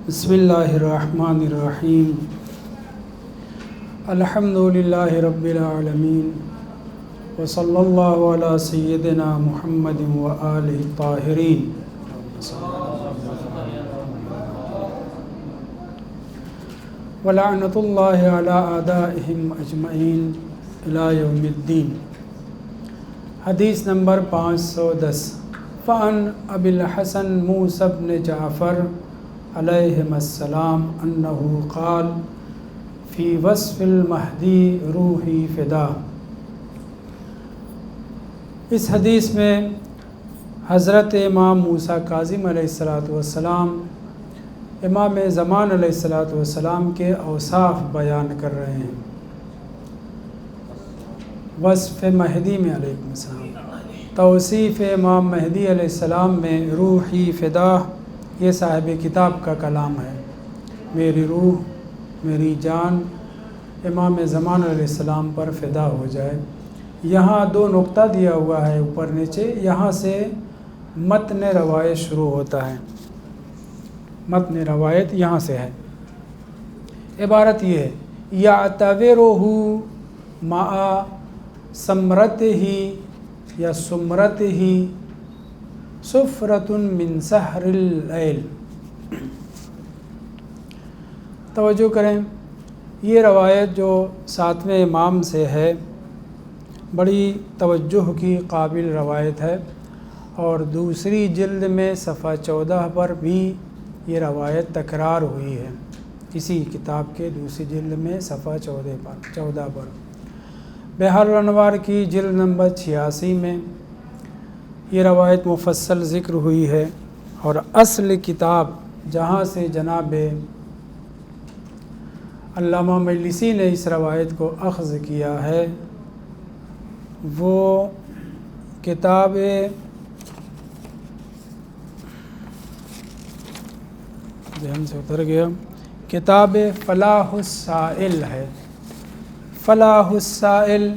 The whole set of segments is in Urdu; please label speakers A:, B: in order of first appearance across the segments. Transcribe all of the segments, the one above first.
A: بسم اللہ الرحمن الرحیم الحمد للہ رب العالمین وصلی اللہ علی سیدنا محمد وآلہ الطاہرین ولعنۃ اللہ علی اعدائہم اجمعین الی یوم الدین۔ حدیث نمبر 510۔ فعن ابی الحسن موسیٰ بن جعفر علیہم السلام انہ قال فی وصف المہدی روحی فدا۔ اس حدیث میں حضرت امام موسیٰ کاظم علیہ السلام امام زمان علیہ السلام کے اوصاف بیان کر رہے ہیں۔ وصف مہدی میں علیکم السلام توصیف امام مہدی علیہ السلام میں روحی فدا، یہ صاحب کتاب کا کلام ہے۔ میری روح، میری جان امام زمان علیہ السلام پر فدا ہو جائے۔ یہاں دو نقطہ دیا ہوا ہے اوپر نیچے، یہاں سے متن روایت شروع ہوتا ہے۔ متن روایت یہاں سے ہے۔ عبارت یہ ہے: یعتبرہ مع ثمرتہ یا ثمرتہ صفرۃ من سحر اللیل۔ توجہ کریں، یہ روایت جو ساتویں امام سے ہے بڑی توجہ کی قابل روایت ہے، اور دوسری جلد میں صفحہ 14 پر بھی یہ روایت تکرار ہوئی ہے۔ اسی کتاب کے دوسری جلد میں صفحہ 14 پر بحر الانوار کی جلد نمبر 86 میں یہ روایت مفصل ذکر ہوئی ہے، اور اصل کتاب جہاں سے جناب علامہ مجلسی نے اس روایت کو اخذ کیا ہے وہ کتاب ذہن سے اتر گیا، کتاب فلاح السائل ہے۔ فلاح السائل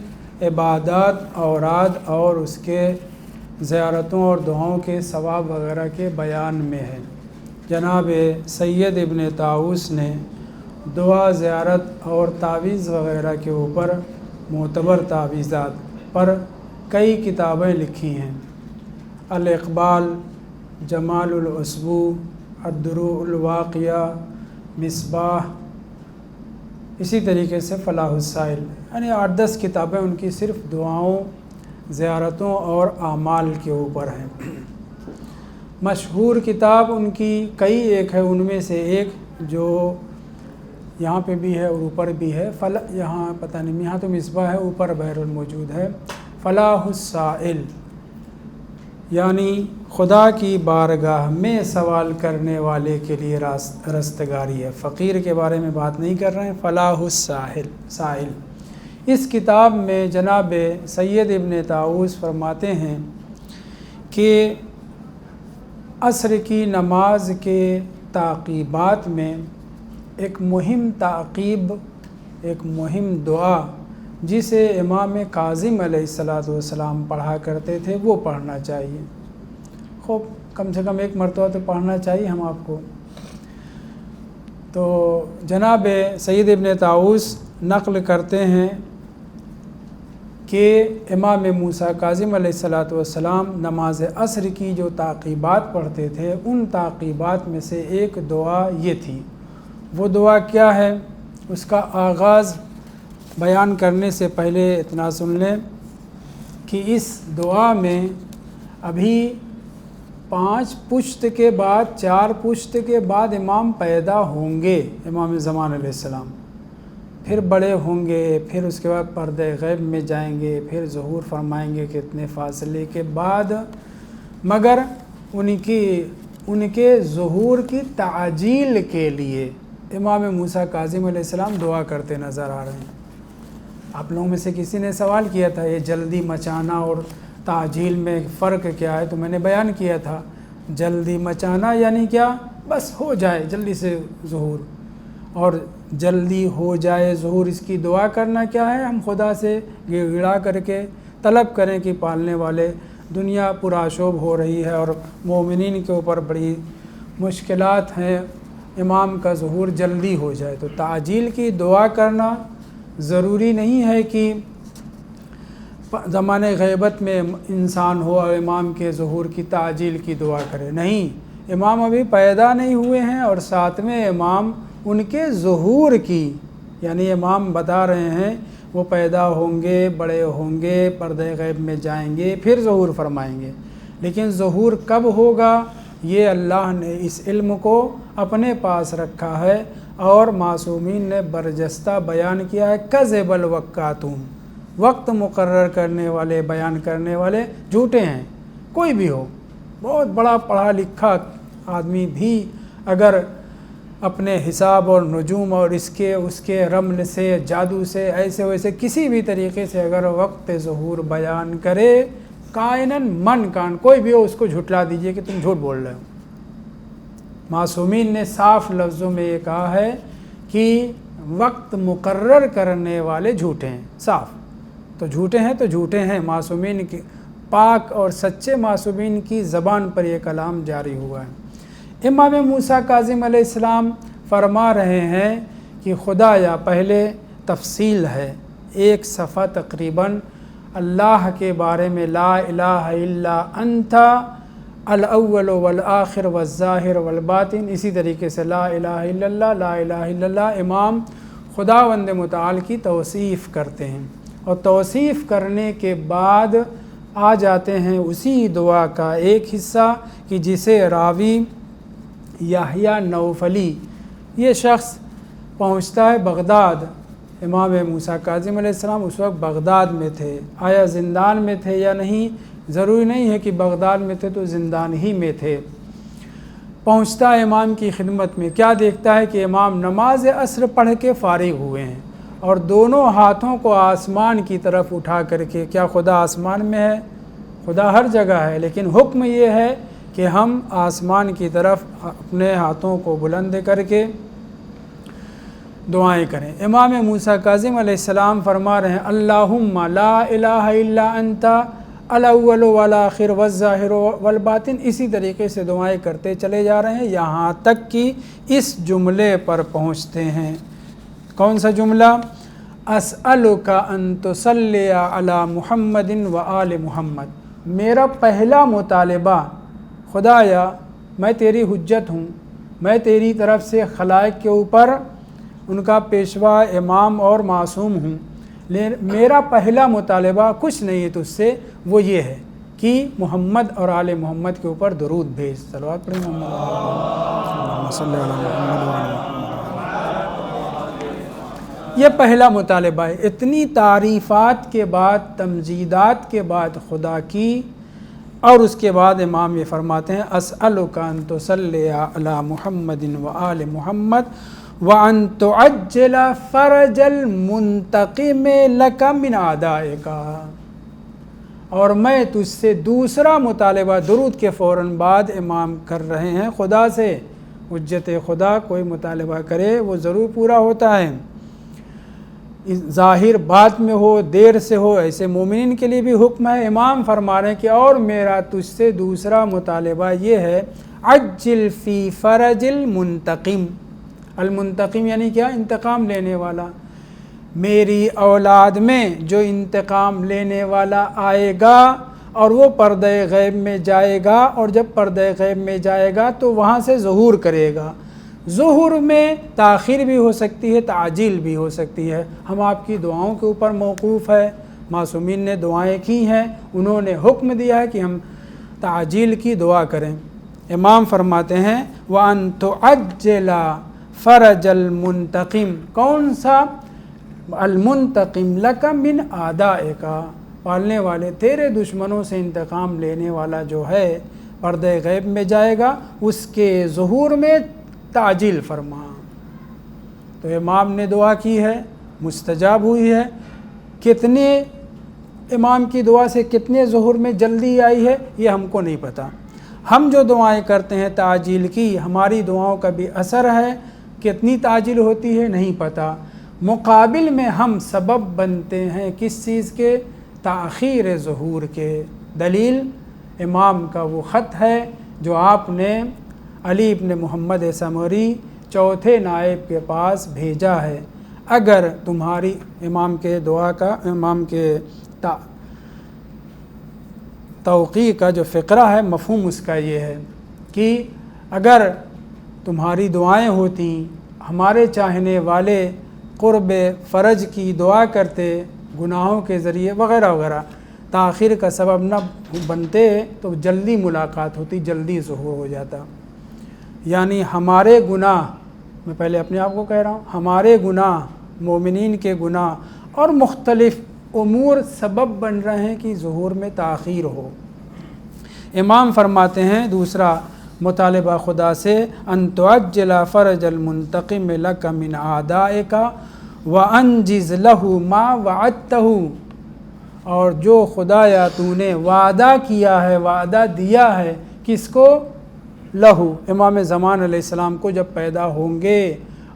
A: عبادات، اوراد اور اس کے زیارتوں اور دعاؤں کے ثواب وغیرہ کے بیان میں ہے۔ جناب سید ابن طاؤس نے دعا، زیارت اور تعویذ وغیرہ کے اوپر معتبر تعویذات پر کئی کتابیں لکھی ہیں: الاقبال، جمال العصبو، الدروع الواقیہ، مصباح، اسی طریقے سے فلاح السائل، یعنی 8-10 کتابیں ان کی صرف دعاؤں، زیارتوں اور اعمال کے اوپر ہیں۔ مشہور کتاب ان کی کئی ایک ہے، ان میں سے ایک جو یہاں پہ بھی ہے اور اوپر بھی ہے، یہاں پتہ نہیں، یہاں تو مصباح ہے، اوپر بہر الموجود ہے، فلاح السائل، یعنی خدا کی بارگاہ میں سوال کرنے والے کے لیے رستگاری ہے۔ فقیر کے بارے میں بات نہیں کر رہے ہیں، فلاح السائل۔ اس کتاب میں جناب سید ابن طاؤس فرماتے ہیں کہ عصر کی نماز کے تعقیبات میں ایک مہم تعقیب، ایک مہم دعا جسے امام کاظم علیہ السلام پڑھا کرتے تھے وہ پڑھنا چاہیے۔ خوب کم سے کم ایک مرتبہ تو پڑھنا چاہیے ہم آپ کو۔ تو جناب سید ابن طاؤس نقل کرتے ہیں کہ امام موسیٰ کاظم علیہ السلام نماز عصر کی جو تعقیبات پڑھتے تھے، ان تعقیبات میں سے ایک دعا یہ تھی۔ وہ دعا کیا ہے، اس کا آغاز بیان کرنے سے پہلے اتنا سن لیں کہ اس دعا میں ابھی 5 پشت کے بعد، 4 پشت کے بعد امام پیدا ہوں گے، امام زمان علیہ السلام، پھر بڑے ہوں گے، پھر اس کے بعد پردہ غیب میں جائیں گے، پھر ظہور فرمائیں گے کتنے فاصلے کے بعد، مگر ان کے ظہور کی تعجیل کے لیے امام موسیٰ کاظم علیہ السلام دعا کرتے نظر آ رہے ہیں۔ آپ لوگوں میں سے کسی نے سوال کیا تھا یہ جلدی مچانا اور تعجیل میں فرق کیا ہے، تو میں نے بیان کیا تھا جلدی مچانا یعنی کیا، بس ہو جائے جلدی سے ظہور، اور جلدی ہو جائے ظہور اس کی دعا کرنا کیا ہے، ہم خدا سے گڑ گڑا کر کے طلب کریں کہ پالنے والے دنیا پرآشوب ہو رہی ہے اور مومنین کے اوپر بڑی مشکلات ہیں امام کا ظہور جلدی ہو جائے۔ تو تعجیل کی دعا کرنا ضروری نہیں ہے کہ زمانہ غیبت میں انسان ہو اور امام کے ظہور کی تعجیل کی دعا کرے، نہیں، امام ابھی پیدا نہیں ہوئے ہیں اور ساتھ میں امام ان کے ظہور کی، یعنی امام بتا رہے ہیں وہ پیدا ہوں گے، بڑے ہوں گے، پردہ غیب میں جائیں گے، پھر ظہور فرمائیں گے، لیکن ظہور کب ہوگا یہ اللہ نے اس علم کو اپنے پاس رکھا ہے، اور معصومین نے برجستہ بیان کیا ہے کذب الوقاتون، وقت مقرر کرنے والے، بیان کرنے والے جھوٹے ہیں۔ کوئی بھی ہو، بہت بڑا پڑھا لکھا آدمی بھی اگر اپنے حساب اور نجوم اور اس کے رمل سے، جادو سے، ایسے ویسے کسی بھی طریقے سے اگر وقت ظہور بیان کرے، کائناً من کان کوئی بھی ہو، اس کو جھٹلا دیجئے کہ تم جھوٹ بول رہے ہو۔ معصومین نے صاف لفظوں میں یہ کہا ہے کہ وقت مقرر کرنے والے جھوٹے ہیں، صاف، تو جھوٹے ہیں تو جھوٹے ہیں۔ معصومین کی پاک اور سچے معصومین کی زبان پر یہ کلام جاری ہوا ہے۔ امام موسیٰ کاظم علیہ السلام فرما رہے ہیں کہ خدایا، پہلے تفصیل ہے، ایک صفحہ تقریباً اللہ کے بارے میں، لا الہ الا انت الاول والآخر والظاہر والباطن، اسی طریقے سے لا الہ الا اللہ، لا الہ الا اللہ، امام خداوند متعال کی توصیف کرتے ہیں، اور توصیف کرنے کے بعد آ جاتے ہیں اسی دعا کا ایک حصہ کہ جسے راوی یحییٰ نوفلی، یہ شخص پہنچتا ہے بغداد۔ امام موسیٰ کاظم علیہ السلام اس وقت بغداد میں تھے، آیا زندان میں تھے یا نہیں ضروری نہیں ہے کہ بغداد میں تھے تو زندان ہی میں تھے۔ پہنچتا ہے امام کی خدمت میں، کیا دیکھتا ہے کہ امام نماز عصر پڑھ کے فارغ ہوئے ہیں، اور دونوں ہاتھوں کو آسمان کی طرف اٹھا کر کے، کیا خدا آسمان میں ہے؟ خدا ہر جگہ ہے، لیکن حکم یہ ہے کہ ہم آسمان کی طرف اپنے ہاتھوں کو بلند کر کے دعائیں کریں۔ امام موسیٰ کاظم علیہ السلام فرما رہے ہیں اللہم لا الہ الا انت الاول والآخر والظاہر والباطن، اسی طریقے سے دعائیں کرتے چلے جا رہے ہیں یہاں تک کہ اس جملے پر پہنچتے ہیں۔ کون سا جملہ؟ اسألک ان تصلی علی محمد وآل محمد، میرا پہلا مطالبہ خدایا، میں تیری حجت ہوں، میں تیری طرف سے خلائق کے اوپر ان کا پیشوا، امام اور معصوم ہوں، میرا پہلا مطالبہ کچھ نہیں ہے تجھ سے، وہ یہ ہے کہ محمد اور آل محمد کے اوپر درود بھیج۔ صلوات پڑھیں محمد صلی اللہ علیہ وسلم۔ یہ پہلا مطالبہ ہے۔ اتنی تعریفات کے بعد، تمجیدات کے بعد خدا کی، اور اس کے بعد امام یہ فرماتے ہیں اسألک ان تصلی علی محمد وآل محمد وَأَن تُعَجِّلَ فَرَجَ الْمُنْتَقِمِ لَكَ مِنْ أَعْدَائِكَ، اور میں تجھ سے دوسرا مطالبہ، درود کے فوراً بعد امام کر رہے ہیں خدا سے، حجت خدا کوئی مطالبہ کرے وہ ضرور پورا ہوتا ہے، ظاہر بات میں ہو، دیر سے ہو، ایسے مومنین کے لیے بھی حکم ہے۔ امام فرما رہے ہیں کہ اور میرا تجھ سے دوسرا مطالبہ یہ ہے عجل فی فرج المنتقم، المنتقم یعنی کیا؟ انتقام لینے والا، میری اولاد میں جو انتقام لینے والا آئے گا اور وہ پردہ غیب میں جائے گا، اور جب پردہ غیب میں جائے گا تو وہاں سے ظہور کرے گا۔ ظہور میں تاخیر بھی ہو سکتی ہے، تعجیل بھی ہو سکتی ہے، ہم آپ کی دعاؤں کے اوپر موقوف ہے۔ معصومین نے دعائیں کی ہیں، انہوں نے حکم دیا ہے کہ ہم تعجیل کی دعا کریں۔ امام فرماتے ہیں وَأَن تُعَجِّلَ فرج المنتقم، کون سا؟ المنتقم لک من اعدائک، پالنے والے تیرے دشمنوں سے انتقام لینے والا جو ہے پردہ غیب میں جائے گا، اس کے ظہور میں تعجیل فرما۔ تو امام نے دعا کی ہے، مستجاب ہوئی ہے۔ کتنے امام کی دعا سے کتنے ظہور میں جلدی آئی ہے یہ ہم کو نہیں پتہ۔ ہم جو دعائیں کرتے ہیں تعجیل کی، ہماری دعاؤں کا بھی اثر ہے، کتنی تعجیل ہوتی ہے نہیں پتہ۔ مقابل میں ہم سبب بنتے ہیں کس چیز کے؟ تاخیر ظہور کے۔ دلیل امام کا وہ خط ہے جو آپ نے علی ابن محمد سمری چوتھے نائب کے پاس بھیجا ہے۔ اگر تمہاری امام کے توقیع کا جو فقرہ ہے مفہوم اس کا یہ ہے کہ اگر تمہاری دعائیں ہوتی، ہمارے چاہنے والے قرب فرج کی دعا کرتے، گناہوں کے ذریعے وغیرہ وغیرہ، تاخیر کا سبب نہ بنتے تو جلدی ملاقات ہوتی، جلدی ظہور ہو جاتا۔ یعنی ہمارے گناہ، میں پہلے اپنے آپ کو کہہ رہا ہوں، ہمارے گناہ، مومنین کے گناہ اور مختلف امور سبب بن رہے ہیں کہ ظہور میں تاخیر ہو۔ امام فرماتے ہیں دوسرا مطالبہ خدا سے، ان تعجل فرج المنتقم لک من اعدائک وانجز لہ ما وعدتہ، اور جو خدایا تو نے وعدہ کیا ہے، وعدہ دیا ہے، کس کو؟ لہو، امام زمان علیہ السلام کو جب پیدا ہوں گے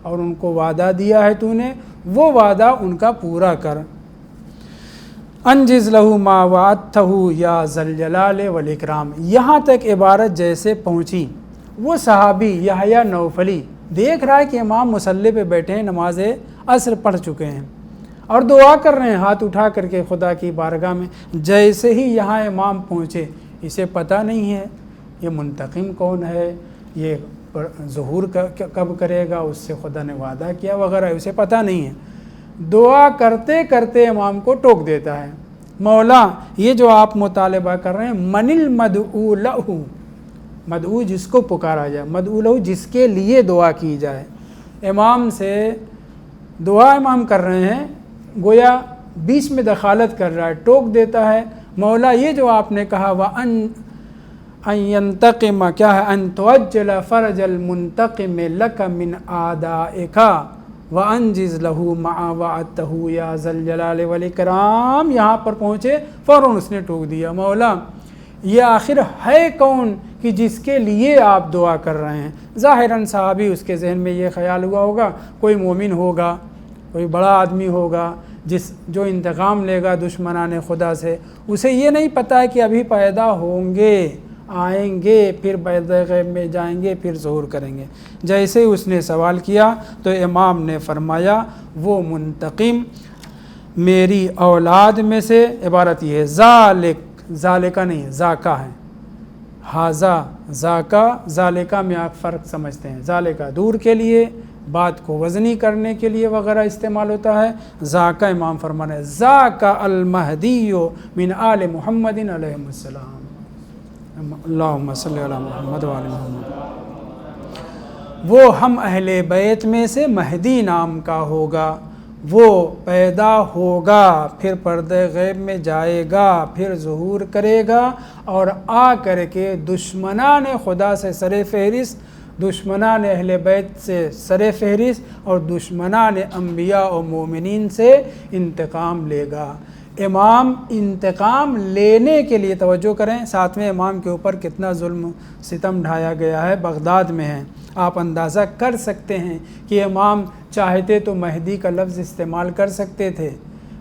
A: اور ان کو وعدہ دیا ہے تو نے، وہ وعدہ ان کا پورا کر۔ انجز لہو ما وعدتہ یا ذل جلال والاکرام، یہاں تک عبارت جیسے پہنچی، وہ صحابی یحییٰ نوفلی دیکھ رہا ہے کہ امام مصلی پہ بیٹھے ہیں، نماز عصر پڑھ چکے ہیں اور دعا کر رہے ہیں ہاتھ اٹھا کر کے خدا کی بارگاہ میں۔ جیسے ہی یہاں امام پہنچے، اسے پتہ نہیں ہے یہ منتقم کون ہے، یہ ظہور کب کرے گا، اس سے خدا نے وعدہ کیا وغیرہ، اسے پتہ نہیں ہے۔ دعا کرتے کرتے امام کو ٹوک دیتا ہے، مولا یہ جو آپ مطالبہ کر رہے ہیں، من المدعو لہ، مدعو جس کو پکارا جائے، مدعو لہ جس کے لیے دعا کی جائے۔ امام سے دعا امام کر رہے ہیں، گویا بیچ میں دخالت کر رہا ہے، ٹوک دیتا ہے، مولا یہ جو آپ نے کہا وَأَن ينتقم، کیا ہے؟ ان تعجل فرج المنتقم لک من اعدائک وانجز لہ ما وعدتہ یا ذل جلال والاکرام۔ یہاں پر پہنچے فوراً اس نے ٹوک دیا، مولا یہ آخر ہے کون کہ جس کے لیے آپ دعا کر رہے ہیں؟ ظاہراً صحابی اس کے ذہن میں یہ خیال ہوا ہوگا کوئی مومن ہوگا، کوئی بڑا آدمی ہوگا جو انتقام لے گا دشمنان خدا سے۔ اسے یہ نہیں پتہ ہے کہ ابھی پیدا ہوں گے، آئیں گے، پھر بیض غیب میں جائیں گے، پھر ظہور کریں گے۔ جیسے ہی اس نے سوال کیا تو امام نے فرمایا وہ منتقم میری اولاد میں سے، عبارت یہ ہے ذالکہ نہیں ذاکہ ہے، ہاذا ذاکہ، ذالکہ میں آپ فرق سمجھتے ہیں، ذالکہ دور کے لیے، بات کو وزنی کرنے کے لیے وغیرہ استعمال ہوتا ہے، ذاکہ امام فرمانا ہے ذاکہ المہدی من آل محمد علیہ السلام، اللہم صلی علی محمد وعلی محمد۔ وہ ہم اہل بیت میں سے مہدی نام کا ہوگا، وہ پیدا ہوگا، پھر پردہ غیب میں جائے گا، پھر ظہور کرے گا، اور آ کر کے دشمنان خدا سے سر فہرست، دشمنان اہل بیت سے سر فہرست اور دشمنان انبیاء و مومنین سے انتقام لے گا۔ امام انتقام لینے کے لیے، توجہ کریں، ساتویں امام کے اوپر کتنا ظلم ستم ڈھایا گیا ہے، بغداد میں ہے۔ آپ اندازہ کر سکتے ہیں کہ امام چاہتے تو مہدی کا لفظ استعمال کر سکتے تھے،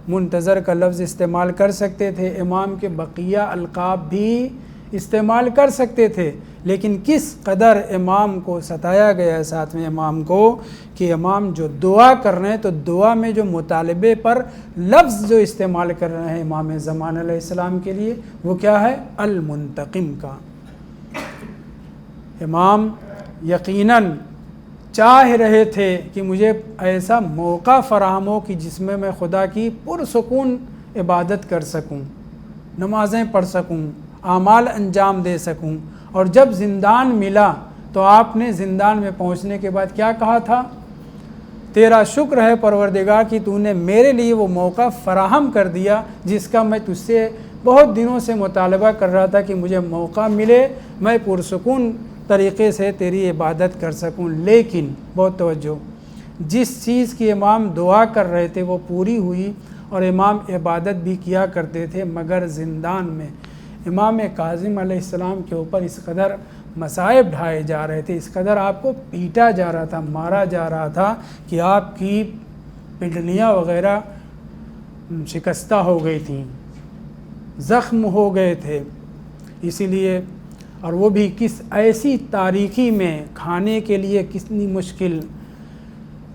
A: منتظر کا لفظ استعمال کر سکتے تھے، امام کے بقیہ القاب بھی استعمال کر سکتے تھے، لیکن کس قدر امام کو ستایا گیا ہے ساتویں امام کو کہ امام جو دعا کر رہے ہیں تو دعا میں جو مطالبے پر لفظ جو استعمال کر رہے ہیں امام زمان علیہ السلام کے لیے، وہ کیا ہے؟ المنتقم کا۔ امام یقیناً چاہ رہے تھے کہ مجھے ایسا موقع فراہم ہو کہ جس میں میں خدا کی پرسکون عبادت کر سکوں، نمازیں پڑھ سکوں، اعمال انجام دے سکوں۔ اور جب زندان ملا تو آپ نے زندان میں پہنچنے کے بعد کیا کہا تھا؟ تیرا شکر ہے پروردگار کہ تو نے میرے لیے وہ موقع فراہم کر دیا جس کا میں تجھ سے بہت دنوں سے مطالبہ کر رہا تھا کہ مجھے موقع ملے، میں پرسکون طریقے سے تیری عبادت کر سکوں۔ لیکن بہت توجہ، جس چیز کی امام دعا کر رہے تھے وہ پوری ہوئی اور امام عبادت بھی کیا کرتے تھے، مگر زندان میں امام کاظم علیہ السلام کے اوپر اس قدر مصائب ڈھائے جا رہے تھے، اس قدر آپ کو پیٹا جا رہا تھا، مارا جا رہا تھا کہ آپ کی پنڈلیاں وغیرہ شکستہ ہو گئی تھیں، زخم ہو گئے تھے۔ اسی لیے اور وہ بھی کس ایسی تاریکی میں، کھانے کے لیے کتنی مشکل۔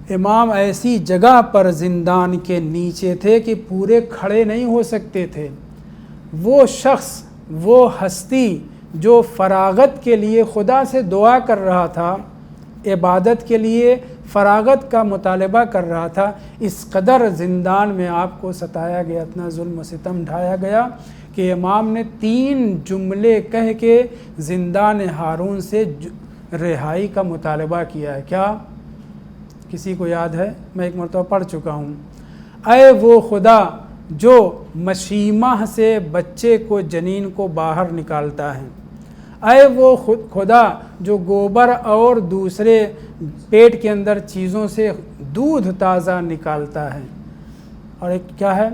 A: امام ایسی جگہ پر زندان کے نیچے تھے کہ پورے کھڑے نہیں ہو سکتے تھے۔ وہ شخص، وہ ہستی جو فراغت کے لیے خدا سے دعا کر رہا تھا، عبادت کے لیے فراغت کا مطالبہ کر رہا تھا، اس قدر زندان میں آپ کو ستایا گیا، اتنا ظلم و ستم ڈھایا گیا کہ امام نے 3 جملے کہہ کے زندان ہارون سے رہائی کا مطالبہ کیا ہے۔ کیا کسی کو یاد ہے؟ میں ایک مرتبہ پڑھ چکا ہوں۔ اے وہ خدا جو مشیمہ سے بچے کو، جنین کو باہر نکالتا ہے، اے وہ خدا جو گوبر اور دوسرے پیٹ کے اندر چیزوں سے دودھ تازہ نکالتا ہے۔ اور ایک کیا ہے؟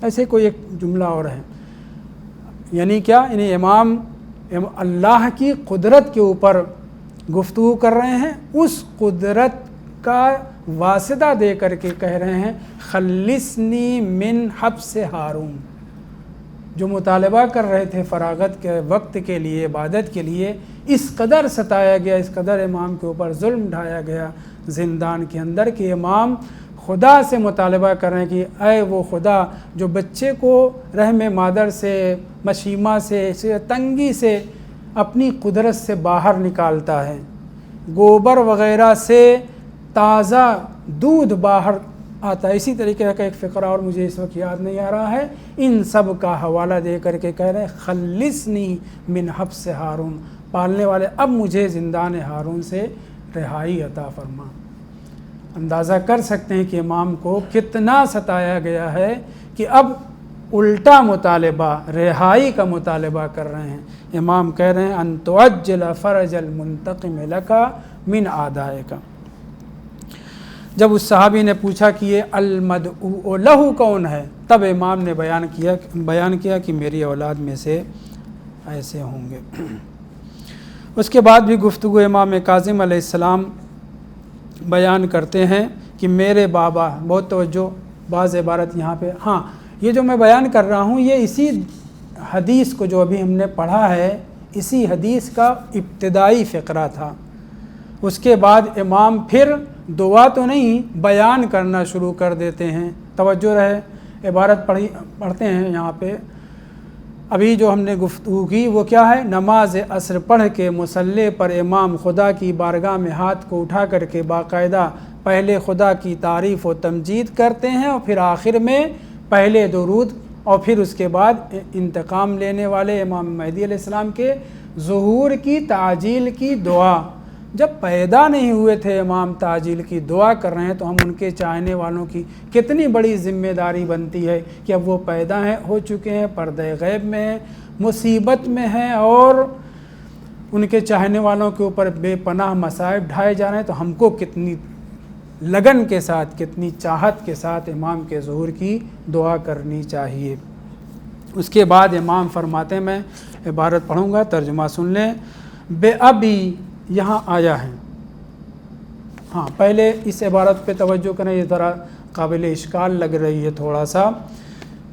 A: ایسے کوئی ایک جملہ اور ہے، یعنی کیا؟ یعنی امام اللہ کی قدرت کے اوپر گفتگو کر رہے ہیں، اس قدرت کا واسطہ دے کر کے کہہ رہے ہیں خلصنی من حبس ہارون۔ جو مطالبہ کر رہے تھے فراغت کے وقت کے لیے، عبادت کے لیے، اس قدر ستایا گیا، اس قدر امام کے اوپر ظلم ڈھایا گیا زندان کے اندر کہ امام خدا سے مطالبہ کر رہے ہیں کہ اے وہ خدا جو بچے کو رحم مادر سے، مشیمہ سے، تنگی سے اپنی قدرت سے باہر نکالتا ہے، گوبر وغیرہ سے تازہ دودھ باہر آتا ہے۔ اسی طریقے کا ایک فقرہ اور مجھے اس وقت یاد نہیں آ رہا ہے، ان سب کا حوالہ دے کر کے کہہ رہے ہیں خلصنی من حبس ہارون، پالنے والے اب مجھے زندان ہارون سے رہائی عطا فرما۔ اندازہ کر سکتے ہیں کہ امام کو کتنا ستایا گیا ہے کہ اب الٹا مطالبہ، رہائی کا مطالبہ کر رہے ہیں۔ امام کہہ رہے ہیں ان تعجل فرج المنتقم لک من اعدائک۔ جب اس صحابی نے پوچھا کہ یہ المدعو لہ کون ہے، تب امام نے بیان کیا کہ میری اولاد میں سے ایسے ہوں گے۔ اس کے بعد بھی گفتگو امام کاظم علیہ السلام بیان کرتے ہیں کہ میرے بابا، بہت توجہ، بعض عبارت یہاں پہ، ہاں یہ جو میں بیان کر رہا ہوں یہ اسی حدیث کو جو ابھی ہم نے پڑھا ہے، اسی حدیث کا ابتدائی فقرہ تھا۔ اس کے بعد امام پھر دعا تو نہیں، بیان کرنا شروع کر دیتے ہیں۔ توجہ رہے، عبارت پڑھتے ہیں یہاں پہ۔ ابھی جو ہم نے گفتگو کی وہ کیا ہے؟ نماز عصر پڑھ کے مصلی پر امام خدا کی بارگاہ میں ہاتھ کو اٹھا کر کے باقاعدہ پہلے خدا کی تعریف و تمجید کرتے ہیں، اور پھر آخر میں پہلے درود، اور پھر اس کے بعد انتقام لینے والے امام مہدی علیہ السلام کے ظہور کی تعجیل کی دعا۔ جب پیدا نہیں ہوئے تھے امام تعجیل کی دعا کر رہے ہیں تو ہم ان کے چاہنے والوں کی کتنی بڑی ذمہ داری بنتی ہے کہ اب وہ پیدا ہو چکے ہیں، پردہ غیب میں ہیں، مصیبت میں ہیں، اور ان کے چاہنے والوں کے اوپر بے پناہ مصائب ڈھائے جا رہے ہیں، تو ہم کو کتنی لگن کے ساتھ، کتنی چاہت کے ساتھ امام کے ظہور کی دعا کرنی چاہیے۔ اس کے بعد امام فرماتے ہیں، میں عبارت پڑھوں گا، ترجمہ سن لیں۔ بے ابی یہاں آیا ہے، ہاں پہلے اس عبارت پہ توجہ کریں، یہ ذرا قابل اشکال لگ رہی ہے تھوڑا سا،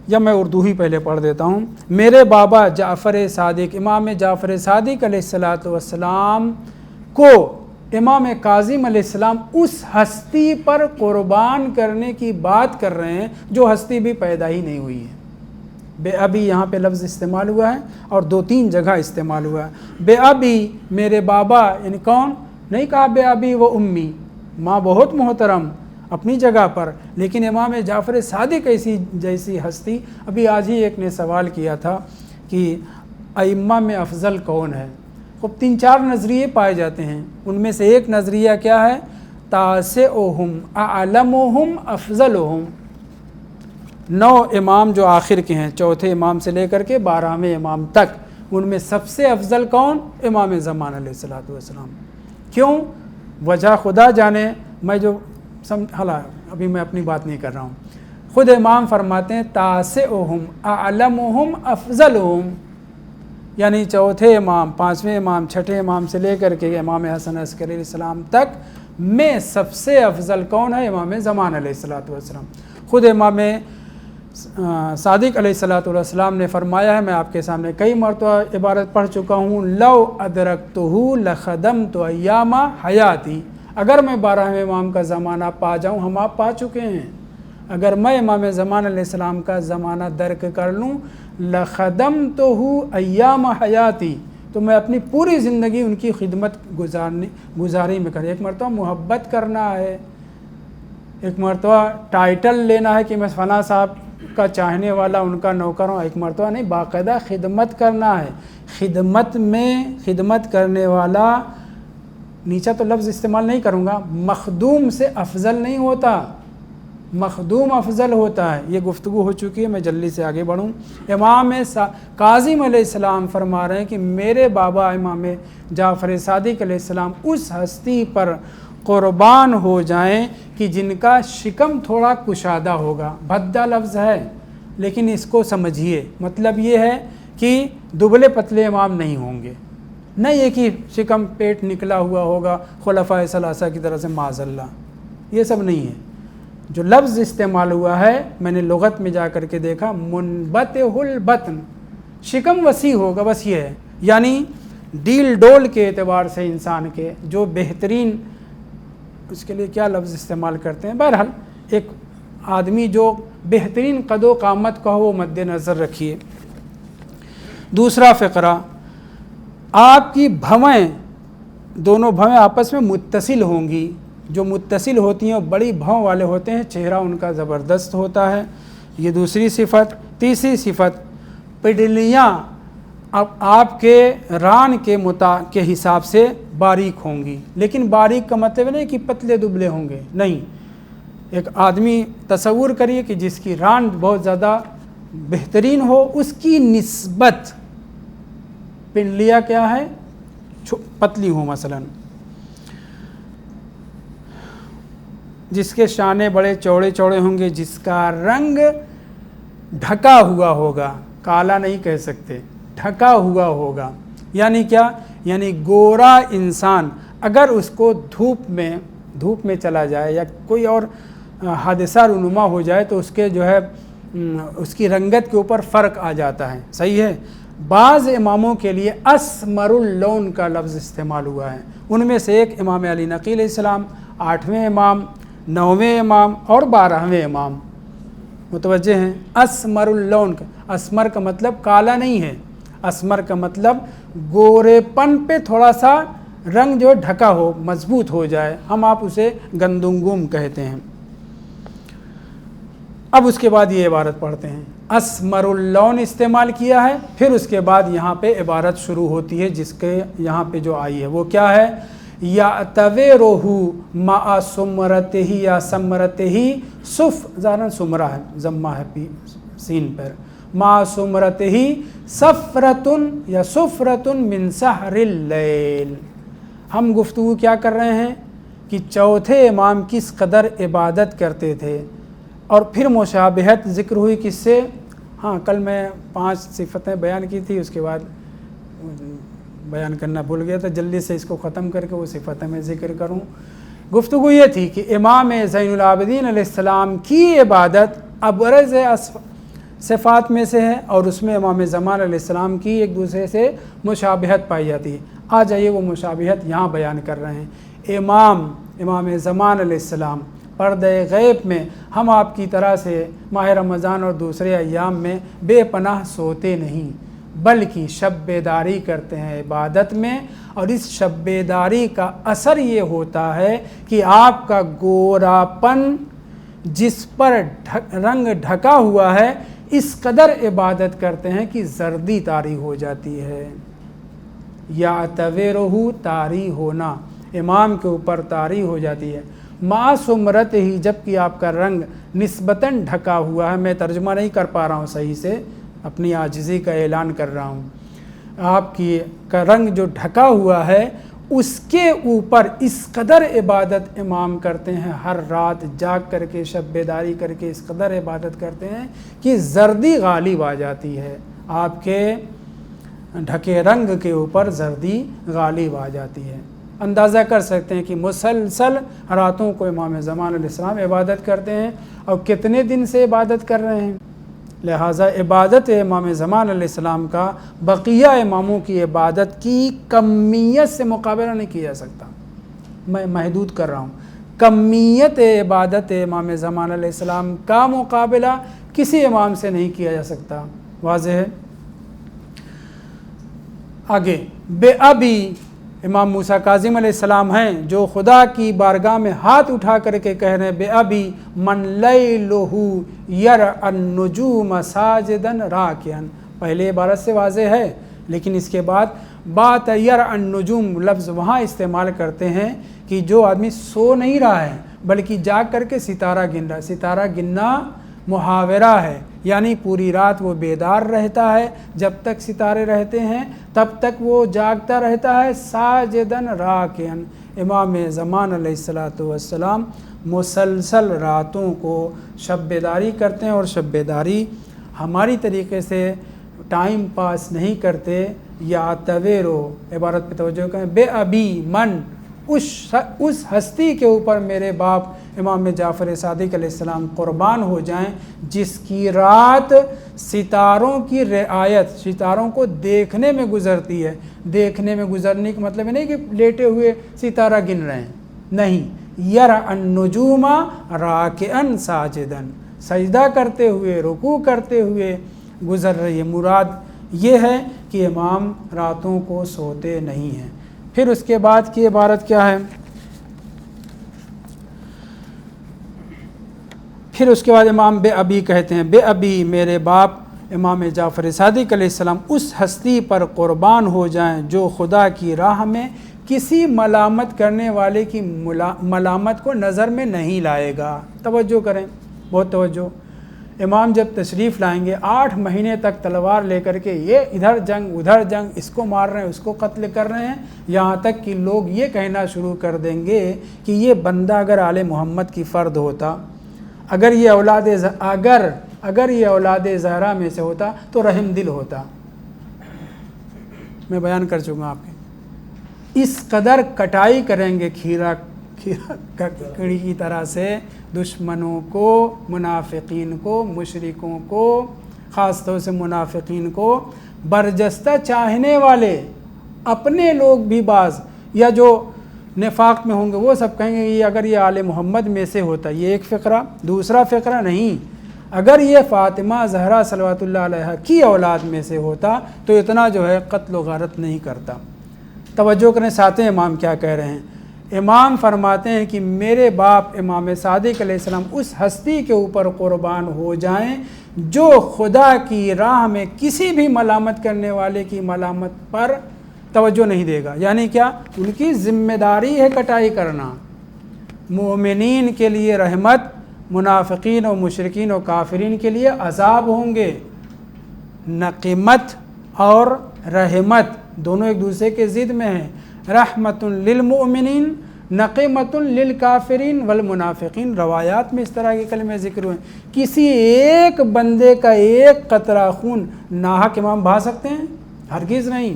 A: یا میں اردو ہی پہلے پڑھ دیتا ہوں۔ میرے بابا جعفر صادق، امام جعفر صادق علیہ السلام کو امام کاظم علیہ السلام اس ہستی پر قربان کرنے کی بات کر رہے ہیں جو ہستی بھی پیدا ہی نہیں ہوئی ہے۔ بے ابی یہاں پہ لفظ استعمال ہوا ہے اور 2-3 جگہ استعمال ہوا ہے۔ بے ابی میرے بابا، یعنی کون؟ نہیں کہا بے ابی و امی، ماں بہت محترم اپنی جگہ پر، لیکن امام جعفر صادق جیسی ہستی۔ ابھی آج ہی ایک نے سوال کیا تھا کہ ائمہ میں افضل کون ہے؟ خب 3-4 نظریے پائے جاتے ہیں، ان میں سے ایک نظریہ کیا ہے؟ تاسعہم اعلمہم افضلہم۔ 9 امام جو آخر کے ہیں، چوتھے امام سے لے کر کے 12ویں امام تک، ان میں سب سے افضل کون؟ امام زمان علیہ السلام۔ کیوں؟ وجہ خدا جانے، میں جو ابھی میں اپنی بات نہیں کر رہا ہوں، خود امام فرماتے ہیں تاسعہم اعلمہم افضلہم، یعنی چوتھے امام، 5ویں امام، 6ٹھے امام سے لے کر کے امام حسن عسکری علیہ السلام تک میں سب سے افضل کون ہے؟ امام زمان علیہ السلام۔ خود امام صادق علیہ السلام نے فرمایا ہے، میں آپ کے سامنے کئی مرتبہ عبارت پڑھ چکا ہوں، لو ادرکتہ لخدمت ایام حیاتی، اگر میں 12ویں امام کا زمانہ پا جاؤں، ہم آپ پا چکے ہیں، اگر میں امام زمان علیہ السلام کا زمانہ درک کر لوں، لخدمتہ ایام حیاتی، تو میں اپنی پوری زندگی ان کی خدمت گزاری میں کریں۔ ایک مرتبہ محبت کرنا ہے، ایک مرتبہ ٹائٹل لینا ہے کہ میں فلاں صاحب کا چاہنے والا، ان کا نوکر ہوں، ایک مرتبہ نہیں، باقاعدہ خدمت کرنا ہے۔ خدمت میں خدمت کرنے والا، نیچا تو لفظ استعمال نہیں کروں گا، مخدوم سے افضل نہیں ہوتا، مخدوم افضل ہوتا ہے۔ یہ گفتگو ہو چکی ہے، میں جلدی سے آگے بڑھوں۔ امام کاظم علیہ السلام فرما رہے ہیں کہ میرے بابا امام جعفر صادق علیہ السلام اس ہستی پر قربان ہو جائیں کہ جن کا شکم تھوڑا کشادہ ہوگا۔ بھدا لفظ ہے لیکن اس کو سمجھیے، مطلب یہ ہے کہ دبلے پتلے امام نہیں ہوں گے، نہیں یہ کہ شکم پیٹ نکلا ہوا ہوگا خلفائے ثلاثہ کی طرح سے، معاذ اللہ، یہ سب نہیں ہے۔ جو لفظ استعمال ہوا ہے، میں نے لغت میں جا کر کے دیکھا، منبتہ البطن، شکم وسیع ہوگا، بس یہ ہے، یعنی ڈیل ڈول کے اعتبار سے انسان کے جو بہترین، اس کے لیے کیا لفظ استعمال کرتے ہیں، بہرحال ایک آدمی جو بہترین قد و قامت کا ہو، وہ مد نظر رکھیے۔ دوسرا فقرہ، آپ کی بھویں، دونوں بھویں آپس میں متصل ہوں گی، جو متصل ہوتی ہیں بڑی بھوں والے ہوتے ہیں، چہرہ ان کا زبردست ہوتا ہے، یہ دوسری صفت۔ تیسری صفت، پڈلیاں اب آپ کے ران کے حساب سے باریک ہوں گی، لیکن باریک کا مطلب نہیں کہ پتلے دبلے ہوں گے، نہیں، ایک آدمی تصور کریے کہ جس کی ران بہت زیادہ بہترین ہو، اس کی نسبت پنڈلیاں کیا ہے، پتلی ہوں، مثلا جس کے شانے بڑے چوڑے چوڑے ہوں گے، جس کا رنگ ڈھکا ہوا ہوگا، کالا نہیں کہہ سکتے، ڈھکا ہوا ہوگا، یعنی کیا، یعنی گورا انسان اگر اس کو دھوپ میں چلا جائے یا کوئی اور حادثہ رونما ہو جائے تو اس کے جو ہے اس کی رنگت کے اوپر فرق آ جاتا ہے، صحیح ہے۔ بعض اماموں کے لیے اسمر اللون کا لفظ استعمال ہوا ہے، ان میں سے ایک امام علی نقی علیہ السلام، 8ویں امام، 9ویں امام اور 12ویں امام، متوجہ ہیں۔ اسمر اللون کا، اسمر کا مطلب کالا نہیں ہے، اسمر کا مطلب گورے پن پہ تھوڑا سا رنگ جو ڈھکا ہو، مضبوط ہو جائے، ہم آپ اسے گندگم کہتے ہیں۔ اب اس کے بعد یہ عبارت پڑھتے ہیں، اسمر اللون استعمال کیا ہے، پھر اس کے بعد یہاں پہ عبارت شروع ہوتی ہے جس کے یہاں پہ جو آئی ہے وہ کیا ہے، یَعْتَوِرُهُ مَعَ سُمْرَتِهِ یا سمرتِهِ، صف ظاہراً سمرہ ہے، ضمہ ہے سین پر، مَعَ سُمْرَتِهِ صَفْرَةٌ یا صُفْرَةٌ مِّن سَحْرِ اللَّيْلِ۔ ہم گفتگو کیا کر رہے ہیں کہ چوتھے امام کس قدر عبادت کرتے تھے، اور پھر مشابہت ذکر ہوئی کس سے، ہاں کل میں 5 صفتیں بیان کی تھی، اس کے بعد بیان کرنا بھول گیا تھا، جلدی سے اس کو ختم کر کے وہ صفتیں میں ذکر کروں۔ گفتگو یہ تھی کہ امام زین العابدین علیہ السلام کی عبادت ابرز صفات میں سے ہے، اور اس میں امام زمان علیہ السلام کی ایک دوسرے سے مشابہت پائی جاتی ہے۔ آ جائیے وہ مشابہت یہاں بیان کر رہے ہیں۔ امام زمان علیہ السلام پردہ غیب میں ہم آپ کی طرح سے ماہ رمضان اور دوسرے ایام میں بے پناہ سوتے نہیں، بلکہ شب بیداری کرتے ہیں عبادت میں، اور اس شب بیداری کا اثر یہ ہوتا ہے کہ آپ کا گورا پن جس پر رنگ ڈھکا ہوا ہے، اس قدر عبادت کرتے ہیں کہ زردی طاری ہو جاتی ہے۔ یا تویرہ، طاری ہونا، امام کے اوپر طاری ہو جاتی ہے، مَعَ سُمْرَتِهِ، جبکہ آپ کا رنگ نسبتاً ڈھکا ہوا ہے۔ میں ترجمہ نہیں کر پا رہا ہوں صحیح سے، اپنی عاجزی کا اعلان کر رہا ہوں۔ آپ کا رنگ جو ڈھکا ہوا ہے، اس کے اوپر اس قدر عبادت امام کرتے ہیں، ہر رات جاگ کر کے شب بیداری کر کے اس قدر عبادت کرتے ہیں کہ زردی غالب آ جاتی ہے، آپ کے ڈھکے رنگ کے اوپر زردی غالب آ جاتی ہے۔ اندازہ کر سکتے ہیں کہ مسلسل راتوں کو امام زمان علیہ السلام عبادت کرتے ہیں، اور کتنے دن سے عبادت کر رہے ہیں، لہٰذا عبادت امام زمان علیہ السلام کا بقیہ اماموں کی عبادت کی کمیت سے مقابلہ نہیں کیا جا سکتا. میں محدود کر رہا ہوں. کمیت عبادت امام زمان علیہ السلام کا مقابلہ کسی امام سے نہیں کیا جا سکتا. واضح ہے؟ آگے بے ابی امام موسیٰ کاظم علیہ السلام ہیں جو خدا کی بارگاہ میں ہاتھ اٹھا کر کے کہہ رہے ہیں بے ابی من لیلہ یرع النجوم ساجدا راکعا. پہلے عبارت سے واضح ہے، لیکن اس کے بعد بات یرع النجوم لفظ وہاں استعمال کرتے ہیں کہ جو آدمی سو نہیں رہا ہے بلکہ جاگ کر کے ستارہ گن رہا ہے. ستارہ گننا محاورہ ہے، یعنی پوری رات وہ بیدار رہتا ہے، جب تک ستارے رہتے ہیں تب تک وہ جاگتا رہتا ہے. ساجدن راکعن، امام زمان علیہ السلام مسلسل راتوں کو شب بیداری کرتے ہیں، اور شب بیداری ہماری طریقے سے ٹائم پاس نہیں کرتے. یا تویرو عبارت پہ توجہ کریں، بے ابی من، اس ہستی کے اوپر میرے باپ امام جعفر صادق علیہ السلام قربان ہو جائیں جس کی رات ستاروں کی رعایت، ستاروں کو دیکھنے میں گزرتی ہے. دیکھنے میں گزرنے کا مطلب نہیں کہ لیٹے ہوئے ستارہ گن رہے ہیں، نہیں، یرع النجوم راکعا ساجدا، سجدہ کرتے ہوئے، رکوع کرتے ہوئے گزر رہی ہے. مراد یہ ہے کہ امام راتوں کو سوتے نہیں ہیں. پھر اس کے بعد کی عبارت کیا ہے؟ پھر اس کے بعد امام بے ابی کہتے ہیں بے ابی میرے باپ امام جعفر صادق علیہ السلام اس ہستی پر قربان ہو جائیں جو خدا کی راہ میں کسی ملامت کرنے والے کی ملامت کو نظر میں نہیں لائے گا. توجہ کریں، بہت توجہ. امام جب تشریف لائیں گے 8 مہینے تک تلوار لے کر کے یہ ادھر جنگ ادھر جنگ، اس کو مار رہے ہیں اس کو قتل کر رہے ہیں، یہاں تک کہ لوگ یہ کہنا شروع کر دیں گے کہ یہ بندہ اگر آل محمد کی فرد ہوتا، اگر یہ اولاد زہرا میں سے ہوتا تو رحم دل ہوتا. میں بیان کر چکا آپ کے. اس قدر کٹائی کریں گے کھیرا کڑی کی طرح سے دشمنوں کو، منافقین کو، مشرکوں کو، خاص طور سے منافقین کو. برجستہ چاہنے والے اپنے لوگ بھی بعض یا جو نفاق میں ہوں گے وہ سب کہیں گے یہ اگر یہ آل محمد میں سے ہوتا. یہ ایک فقرہ. دوسرا فقرہ، نہیں، اگر یہ فاطمہ زہرا صلوات اللہ علیہا کی اولاد میں سے ہوتا تو اتنا جو ہے قتل و غارت نہیں کرتا. توجہ کریں ساتھ امام کیا کہہ رہے ہیں. امام فرماتے ہیں کہ میرے باپ امام صادق علیہ السلام اس ہستی کے اوپر قربان ہو جائیں جو خدا کی راہ میں کسی بھی ملامت کرنے والے کی ملامت پر توجہ نہیں دے گا. یعنی کیا؟ ان کی ذمہ داری ہے کٹائی کرنا. مومنین کے لیے رحمت، منافقین و مشرکین و کافرین کے لیے عذاب ہوں گے. نقمت اور رحمت دونوں ایک دوسرے کے ضد میں ہیں. رحمت للمؤمنین، نقمت للکافرین والمنافقین. روایات میں اس طرح کے کلمے ذکر ہوئے. کسی ایک بندے کا ایک قطرہ خون ناحق امام بہا سکتے ہیں؟ ہرگز نہیں.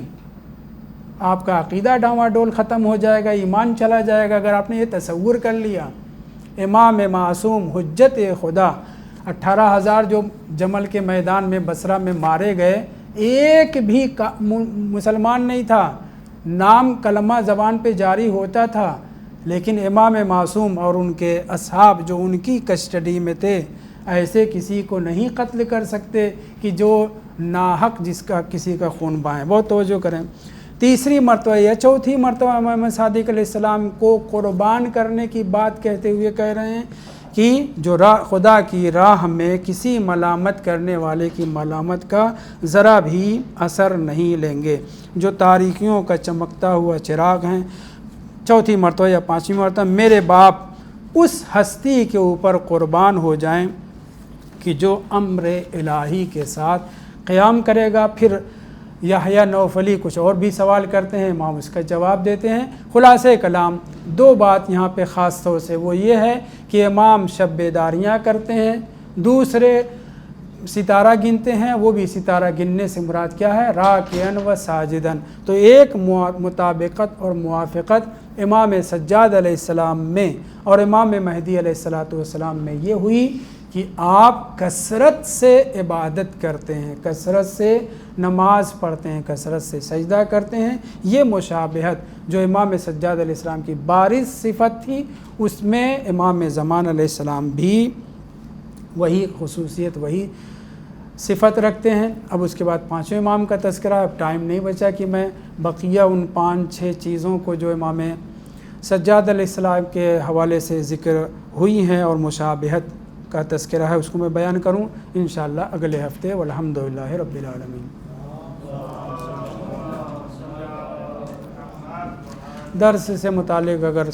A: آپ کا عقیدہ ڈاواڈول ختم ہو جائے گا، ایمان چلا جائے گا اگر آپ نے یہ تصور کر لیا. امام معصوم حجت خدا 18,000 جو جمل کے میدان میں بصرہ میں مارے گئے، ایک بھی مسلمان نہیں تھا. نام کلمہ زبان پہ جاری ہوتا تھا، لیکن امام معصوم اور ان کے اصحاب جو ان کی کسٹڈی میں تھے ایسے کسی کو نہیں قتل کر سکتے کہ جو ناحق جس کا کسی کا خون بہائے. بہت توجہ کریں. تیسری مرتبہ یا چوتھی مرتبہ امام صادق علیہ السلام کو قربان کرنے کی بات کہتے ہوئے کہہ رہے ہیں کہ جو خدا کی راہ میں کسی ملامت کرنے والے کی ملامت کا ذرا بھی اثر نہیں لیں گے، جو تاریکیوں کا چمکتا ہوا چراغ ہیں. چوتھی مرتبہ یا پانچویں مرتبہ میرے باپ اس ہستی کے اوپر قربان ہو جائیں کہ جو امر الہی کے ساتھ قیام کرے گا. پھر یحییٰ نوفلی کچھ اور بھی سوال کرتے ہیں، امام اس کا جواب دیتے ہیں. خلاصہ کلام دو بات یہاں پہ خاص طور سے وہ یہ ہے کہ امام شب بیداریاں کرتے ہیں، دوسرے ستارہ گنتے ہیں. وہ بھی ستارہ گننے سے مراد کیا ہے؟ راکعاً و ساجداً. تو ایک مطابقت اور موافقت امام سجاد علیہ السلام میں اور امام مہدی علیہ السلام میں یہ ہوئی کہ آپ کثرت سے عبادت کرتے ہیں، کثرت سے نماز پڑھتے ہیں، کثرت سے سجدہ کرتے ہیں، یہ مشابہت جو امام سجاد علیہ السلام کی بارز صفت تھی، اس میں امام زمان علیہ السلام بھی وہی خصوصیت، وہی صفت رکھتے ہیں۔ اب اس کے بعد پانچویں امام کا تذکرہ، اب ٹائم نہیں بچا کہ میں بقیہ ان 5-6 چیزوں کو جو امام سجاد علیہ السلام کے حوالے سے ذکر ہوئی ہیں اور مشابہت کا تذکرہ ہے اس کو میں بیان کروں انشاءاللہ اگلے ہفتے۔ والحمدللہ رب العالمین۔ درس سے متعلق اگر